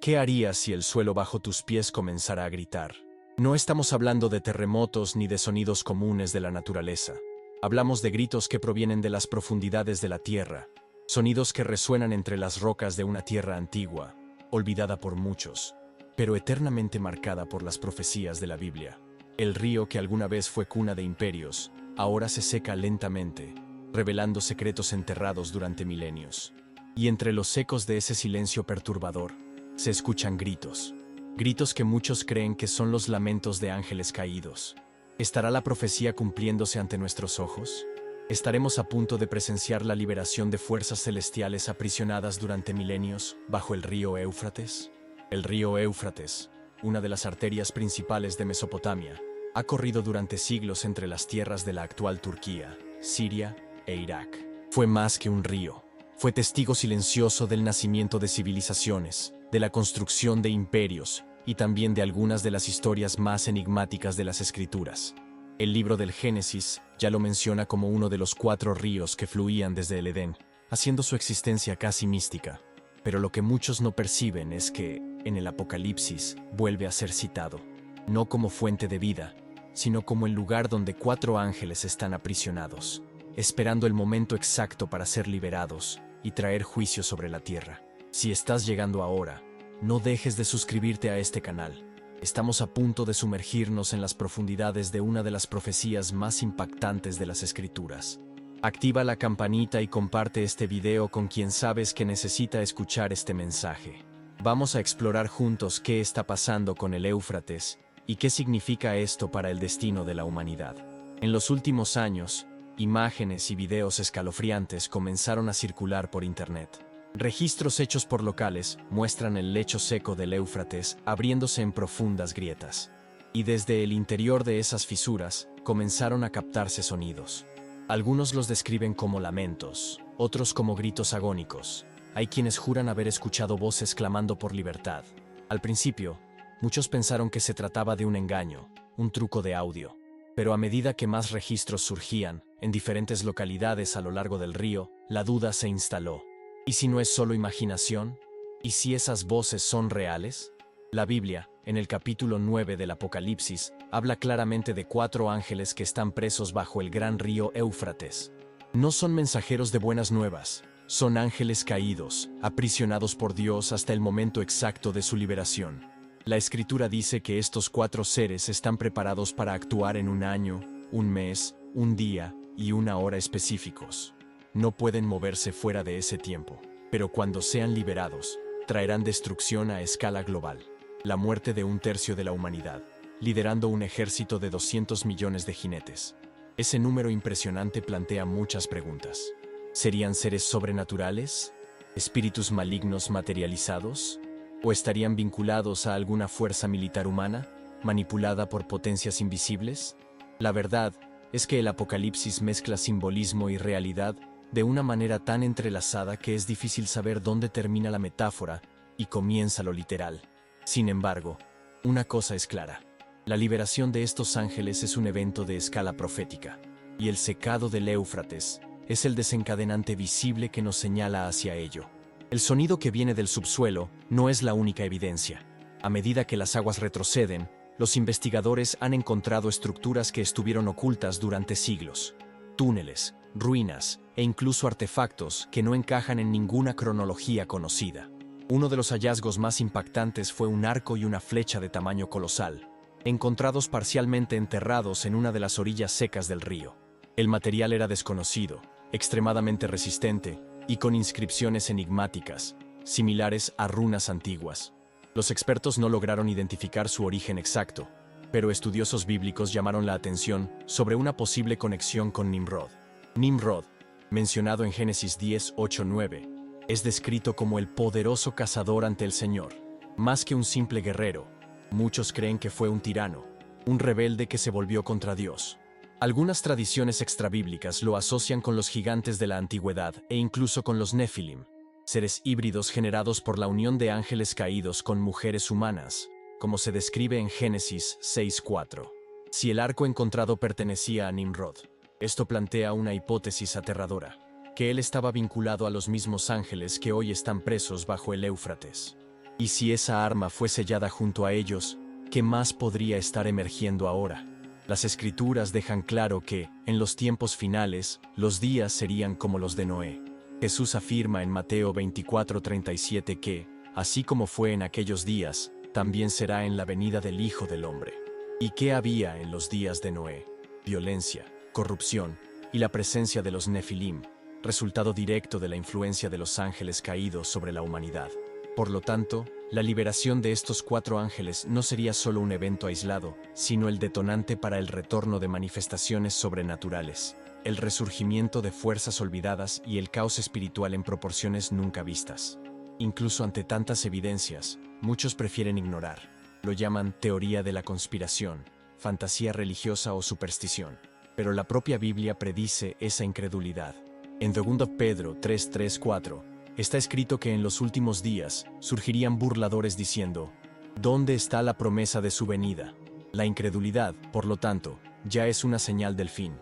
¿Qué harías si el suelo bajo tus pies comenzara a gritar? No estamos hablando de terremotos ni de sonidos comunes de la naturaleza. Hablamos de gritos que provienen de las profundidades de la tierra, sonidos que resuenan entre las rocas de una tierra antigua, olvidada por muchos, pero eternamente marcada por las profecías de la Biblia. El río que alguna vez fue cuna de imperios, ahora se seca lentamente, revelando secretos enterrados durante milenios. Y entre los ecos de ese silencio perturbador, se escuchan gritos. Gritos que muchos creen que son los lamentos de ángeles caídos. ¿Estará la profecía cumpliéndose ante nuestros ojos? ¿Estaremos a punto de presenciar la liberación de fuerzas celestiales aprisionadas durante milenios bajo el río Éufrates? El río Éufrates, una de las arterias principales de Mesopotamia, ha corrido durante siglos entre las tierras de la actual Turquía, Siria e Irak. Fue más que un río. Fue testigo silencioso del nacimiento de civilizaciones, de la construcción de imperios y también de algunas de las historias más enigmáticas de las Escrituras. El libro del Génesis ya lo menciona como uno de los 4 ríos que fluían desde el Edén, haciendo su existencia casi mística. Pero lo que muchos no perciben es que, en el Apocalipsis, vuelve a ser citado, no como fuente de vida, sino como el lugar donde 4 ángeles están aprisionados, esperando el momento exacto para ser liberados y traer juicio sobre la tierra. Si estás llegando ahora, no dejes de suscribirte a este canal. Estamos a punto de sumergirnos en las profundidades de una de las profecías más impactantes de las Escrituras. Activa la campanita y comparte este video con quien sabes que necesita escuchar este mensaje. Vamos a explorar juntos qué está pasando con el Éufrates y qué significa esto para el destino de la humanidad. En los últimos años, imágenes y videos escalofriantes comenzaron a circular por internet. Registros hechos por locales muestran el lecho seco del Éufrates abriéndose en profundas grietas. Y desde el interior de esas fisuras comenzaron a captarse sonidos. Algunos los describen como lamentos, otros como gritos agónicos. Hay quienes juran haber escuchado voces clamando por libertad. Al principio, muchos pensaron que se trataba de un engaño, un truco de audio. Pero a medida que más registros surgían, en diferentes localidades a lo largo del río, la duda se instaló. ¿Y si no es solo imaginación? ¿Y si esas voces son reales? La Biblia, en el capítulo 9 del Apocalipsis, habla claramente de 4 ángeles que están presos bajo el gran río Éufrates. No son mensajeros de buenas nuevas, son ángeles caídos, aprisionados por Dios hasta el momento exacto de su liberación. La Escritura dice que estos 4 seres están preparados para actuar en un año, un mes, un día y una hora específicos. No pueden moverse fuera de ese tiempo, pero cuando sean liberados, traerán destrucción a escala global, la muerte de 1/3 de la humanidad, liderando un ejército de 200 millones de jinetes. Ese número impresionante plantea muchas preguntas. ¿Serían seres sobrenaturales? ¿Espíritus malignos materializados? ¿O estarían vinculados a alguna fuerza militar humana, manipulada por potencias invisibles? La verdad es que el Apocalipsis mezcla simbolismo y realidad de una manera tan entrelazada que es difícil saber dónde termina la metáfora y comienza lo literal. Sin embargo, una cosa es clara. La liberación de estos ángeles es un evento de escala profética, y el secado del Éufrates es el desencadenante visible que nos señala hacia ello. El sonido que viene del subsuelo no es la única evidencia. A medida que las aguas retroceden, los investigadores han encontrado estructuras que estuvieron ocultas durante siglos. Túneles, ruinas e incluso artefactos que no encajan en ninguna cronología conocida. Uno de los hallazgos más impactantes fue un arco y una flecha de tamaño colosal, encontrados parcialmente enterrados en una de las orillas secas del río. El material era desconocido, extremadamente resistente y con inscripciones enigmáticas, similares a runas antiguas. Los expertos no lograron identificar su origen exacto, pero estudiosos bíblicos llamaron la atención sobre una posible conexión con Nimrod. Nimrod, mencionado en Génesis 10, 8, 9, es descrito como el poderoso cazador ante el Señor. Más que un simple guerrero, muchos creen que fue un tirano, un rebelde que se volvió contra Dios. Algunas tradiciones extrabíblicas lo asocian con los gigantes de la antigüedad e incluso con los Nefilim, seres híbridos generados por la unión de ángeles caídos con mujeres humanas, como se describe en Génesis 6:4. Si el arco encontrado pertenecía a Nimrod, esto plantea una hipótesis aterradora, que él estaba vinculado a los mismos ángeles que hoy están presos bajo el Éufrates. Y si esa arma fue sellada junto a ellos, ¿qué más podría estar emergiendo ahora? Las escrituras dejan claro que, en los tiempos finales, los días serían como los de Noé. Jesús afirma en Mateo 24:37 que, así como fue en aquellos días, también será en la venida del Hijo del Hombre. ¿Y qué había en los días de Noé? Violencia, corrupción y la presencia de los Nefilim, resultado directo de la influencia de los ángeles caídos sobre la humanidad. Por lo tanto, la liberación de estos 4 ángeles no sería solo un evento aislado, sino el detonante para el retorno de manifestaciones sobrenaturales, el resurgimiento de fuerzas olvidadas y el caos espiritual en proporciones nunca vistas. Incluso ante tantas evidencias, muchos prefieren ignorar. Lo llaman teoría de la conspiración, fantasía religiosa o superstición. Pero la propia Biblia predice esa incredulidad. En 2 Pedro 3:4 está escrito que en los últimos días surgirían burladores diciendo: ¿dónde está la promesa de su venida? La incredulidad, por lo tanto, ya es una señal del fin.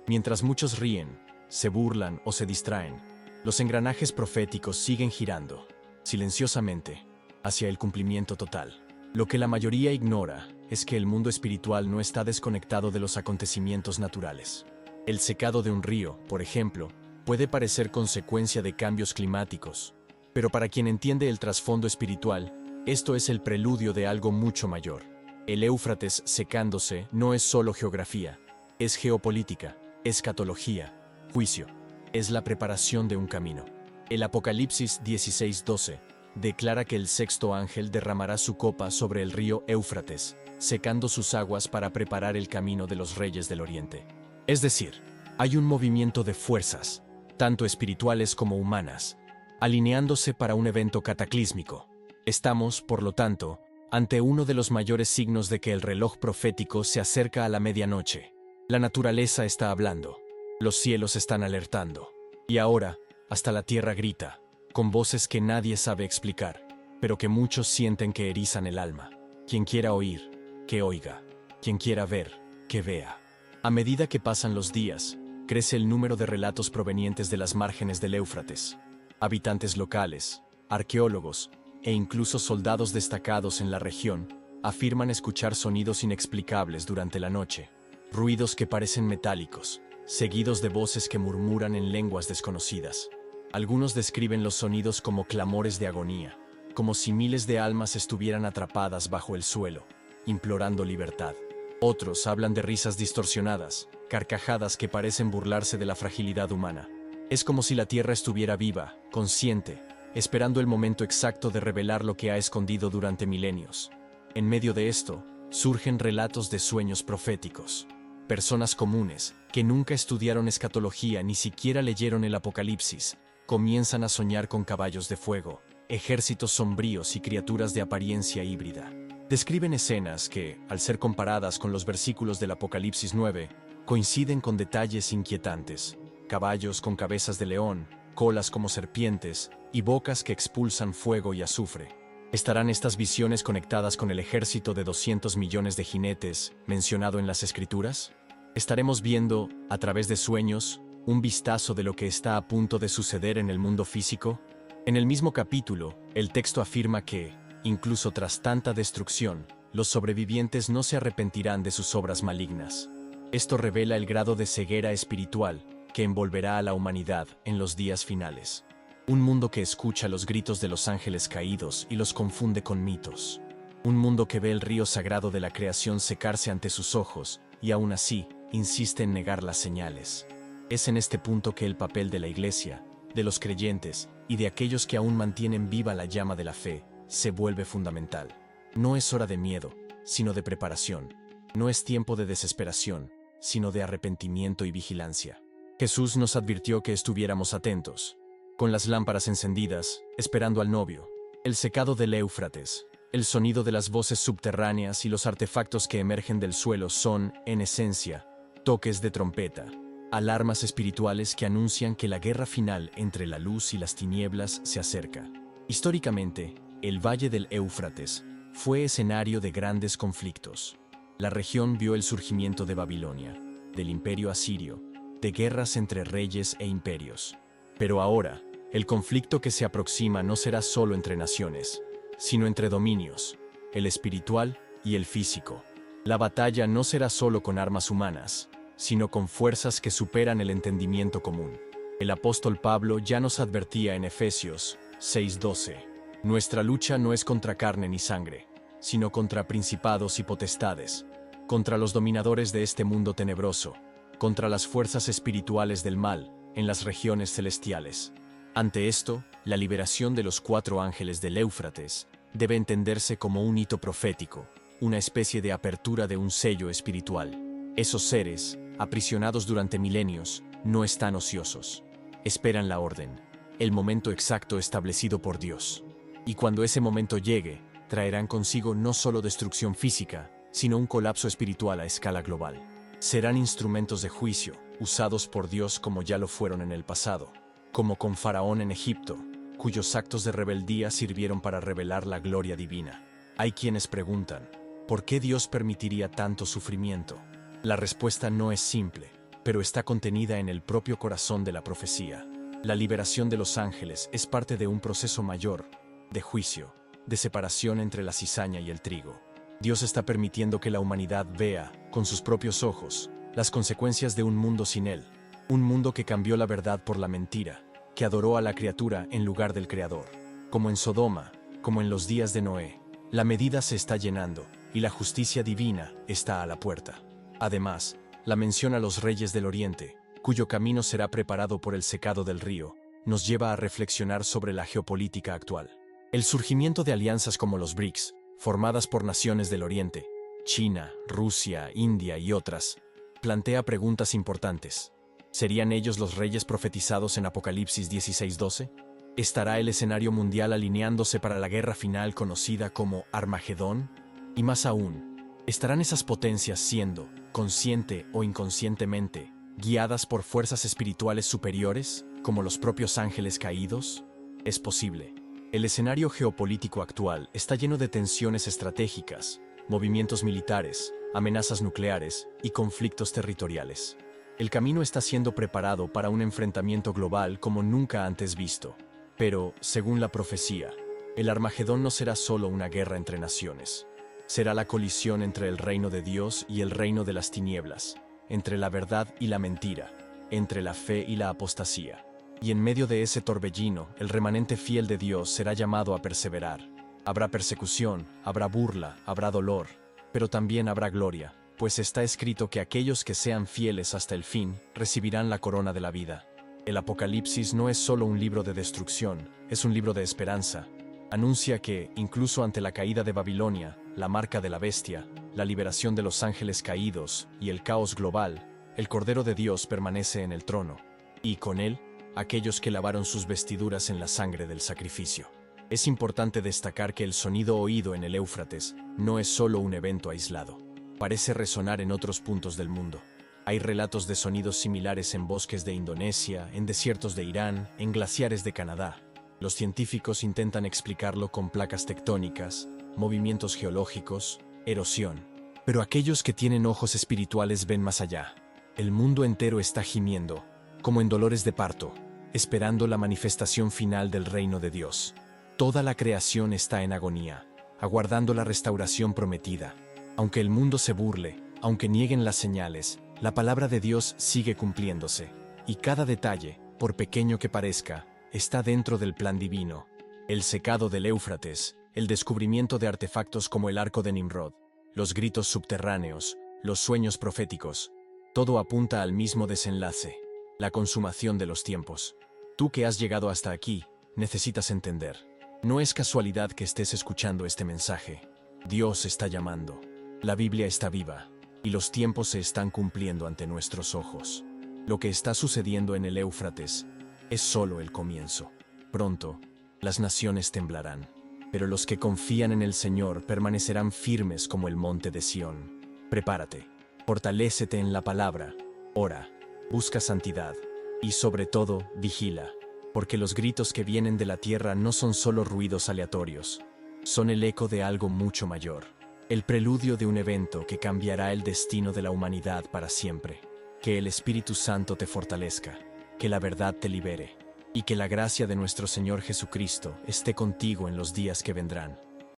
Mientras muchos ríen, se burlan o se distraen, los engranajes proféticos siguen girando, silenciosamente, hacia el cumplimiento total. Lo que la mayoría ignora es que el mundo espiritual no está desconectado de los acontecimientos naturales. El secado de un río, por ejemplo, puede parecer consecuencia de cambios climáticos, pero para quien entiende el trasfondo espiritual, esto es el preludio de algo mucho mayor. El Éufrates secándose no es solo geografía, es geopolítica, escatología, juicio, es la preparación de un camino. El Apocalipsis 16:12 declara que el sexto ángel derramará su copa sobre el río Éufrates, secando sus aguas para preparar el camino de los reyes del Oriente. Es decir, hay un movimiento de fuerzas, tanto espirituales como humanas, alineándose para un evento cataclísmico. Estamos, por lo tanto, ante uno de los mayores signos de que el reloj profético se acerca a la medianoche. La naturaleza está hablando, los cielos están alertando, y ahora, hasta la tierra grita, con voces que nadie sabe explicar, pero que muchos sienten que erizan el alma. Quien quiera oír, que oiga; quien quiera ver, que vea. A medida que pasan los días, crece el número de relatos provenientes de las márgenes del Éufrates. Habitantes locales, arqueólogos e incluso soldados destacados en la región afirman escuchar sonidos inexplicables durante la noche, ruidos que parecen metálicos, seguidos de voces que murmuran en lenguas desconocidas. Algunos describen los sonidos como clamores de agonía, como si miles de almas estuvieran atrapadas bajo el suelo, implorando libertad. Otros hablan de risas distorsionadas, carcajadas que parecen burlarse de la fragilidad humana. Es como si la tierra estuviera viva, consciente, esperando el momento exacto de revelar lo que ha escondido durante milenios. En medio de esto, surgen relatos de sueños proféticos. Personas comunes, que nunca estudiaron escatología ni siquiera leyeron el Apocalipsis, comienzan a soñar con caballos de fuego, ejércitos sombríos y criaturas de apariencia híbrida. Describen escenas que, al ser comparadas con los versículos del Apocalipsis 9, coinciden con detalles inquietantes: caballos con cabezas de león, colas como serpientes y bocas que expulsan fuego y azufre. ¿Estarán estas visiones conectadas con el ejército de 200 millones de jinetes mencionado en las Escrituras? ¿Estaremos viendo, a través de sueños, un vistazo de lo que está a punto de suceder en el mundo físico? En el mismo capítulo, el texto afirma que, incluso tras tanta destrucción, los sobrevivientes no se arrepentirán de sus obras malignas. Esto revela el grado de ceguera espiritual que envolverá a la humanidad en los días finales. Un mundo que escucha los gritos de los ángeles caídos y los confunde con mitos. Un mundo que ve el río sagrado de la creación secarse ante sus ojos y aún así insiste en negar las señales. Es en este punto que el papel de la Iglesia, de los creyentes y de aquellos que aún mantienen viva la llama de la fe se vuelve fundamental. No es hora de miedo, sino de preparación. No es tiempo de desesperación, sino de arrepentimiento y vigilancia. Jesús nos advirtió que estuviéramos atentos, con las lámparas encendidas, esperando al novio. El secado del Éufrates, el sonido de las voces subterráneas y los artefactos que emergen del suelo son, en esencia, toques de trompeta, alarmas espirituales que anuncian que la guerra final entre la luz y las tinieblas se acerca. Históricamente, el valle del Éufrates fue escenario de grandes conflictos. La región vio el surgimiento de Babilonia, del imperio asirio, de guerras entre reyes e imperios. Pero ahora, el conflicto que se aproxima no será solo entre naciones, sino entre dominios, el espiritual y el físico. La batalla no será solo con armas humanas, sino con fuerzas que superan el entendimiento común. El apóstol Pablo ya nos advertía en Efesios 6:12: nuestra lucha no es contra carne ni sangre, sino contra principados y potestades, contra los dominadores de este mundo tenebroso, contra las fuerzas espirituales del mal en las regiones celestiales. Ante esto, la liberación de los 4 ángeles del Éufrates debe entenderse como un hito profético, una especie de apertura de un sello espiritual. Esos seres, aprisionados durante milenios, no están ociosos. Esperan la orden, el momento exacto establecido por Dios. Y cuando ese momento llegue, traerán consigo no solo destrucción física, sino un colapso espiritual a escala global. Serán instrumentos de juicio, usados por Dios como ya lo fueron en el pasado, como con Faraón en Egipto, cuyos actos de rebeldía sirvieron para revelar la gloria divina. Hay quienes preguntan, ¿por qué Dios permitiría tanto sufrimiento? La respuesta no es simple, pero está contenida en el propio corazón de la profecía. La liberación de los ángeles es parte de un proceso mayor, de juicio, de separación entre la cizaña y el trigo. Dios está permitiendo que la humanidad vea, con sus propios ojos, las consecuencias de un mundo sin Él, un mundo que cambió la verdad por la mentira, que adoró a la criatura en lugar del Creador. Como en Sodoma, como en los días de Noé, la medida se está llenando, y la justicia divina está a la puerta. Además, la mención a los reyes del Oriente, cuyo camino será preparado por el secado del río, nos lleva a reflexionar sobre la geopolítica actual. El surgimiento de alianzas como los BRICS, formadas por naciones del Oriente, China, Rusia, India y otras, plantea preguntas importantes. ¿Serían ellos los reyes profetizados en Apocalipsis 16:12? ¿Estará el escenario mundial alineándose para la guerra final conocida como Armagedón? Y más aún, ¿estarán esas potencias siendo, consciente o inconscientemente, guiadas por fuerzas espirituales superiores, como los propios ángeles caídos? Es posible. El escenario geopolítico actual está lleno de tensiones estratégicas, movimientos militares, amenazas nucleares y conflictos territoriales. El camino está siendo preparado para un enfrentamiento global como nunca antes visto. Pero, según la profecía, el Armagedón no será solo una guerra entre naciones. Será la colisión entre el reino de Dios y el reino de las tinieblas, entre la verdad y la mentira, entre la fe y la apostasía. Y en medio de ese torbellino, el remanente fiel de Dios será llamado a perseverar. Habrá persecución, habrá burla, habrá dolor, pero también habrá gloria, pues está escrito que aquellos que sean fieles hasta el fin recibirán la corona de la vida. El Apocalipsis no es solo un libro de destrucción, es un libro de esperanza. Anuncia que, incluso ante la caída de Babilonia, la marca de la bestia, la liberación de los ángeles caídos y el caos global, el Cordero de Dios permanece en el trono, y con él, aquellos que lavaron sus vestiduras en la sangre del sacrificio. Es importante destacar que el sonido oído en el Éufrates no es solo un evento aislado. Parece resonar en otros puntos del mundo. Hay relatos de sonidos similares en bosques de Indonesia, en desiertos de Irán, en glaciares de Canadá. Los científicos intentan explicarlo con placas tectónicas, movimientos geológicos, erosión. Pero aquellos que tienen ojos espirituales ven más allá. El mundo entero está gimiendo, como en dolores de parto, esperando la manifestación final del reino de Dios. Toda la creación está en agonía, aguardando la restauración prometida. Aunque el mundo se burle, aunque nieguen las señales, la palabra de Dios sigue cumpliéndose, y cada detalle, por pequeño que parezca, está dentro del plan divino. El secado del Éufrates, el descubrimiento de artefactos como el arco de Nimrod, los gritos subterráneos, los sueños proféticos, todo apunta al mismo desenlace, la consumación de los tiempos. Tú que has llegado hasta aquí, necesitas entender. No es casualidad que estés escuchando este mensaje. Dios está llamando. La Biblia está viva, y los tiempos se están cumpliendo ante nuestros ojos. Lo que está sucediendo en el Éufrates es solo el comienzo. Pronto, las naciones temblarán, pero los que confían en el Señor permanecerán firmes como el monte de Sión. Prepárate, fortalécete en la palabra, ora, busca santidad, y sobre todo, vigila, porque los gritos que vienen de la tierra no son solo ruidos aleatorios, son el eco de algo mucho mayor. El preludio de un evento que cambiará el destino de la humanidad para siempre. Que el Espíritu Santo te fortalezca, que la verdad te libere, y que la gracia de nuestro Señor Jesucristo esté contigo en los días que vendrán.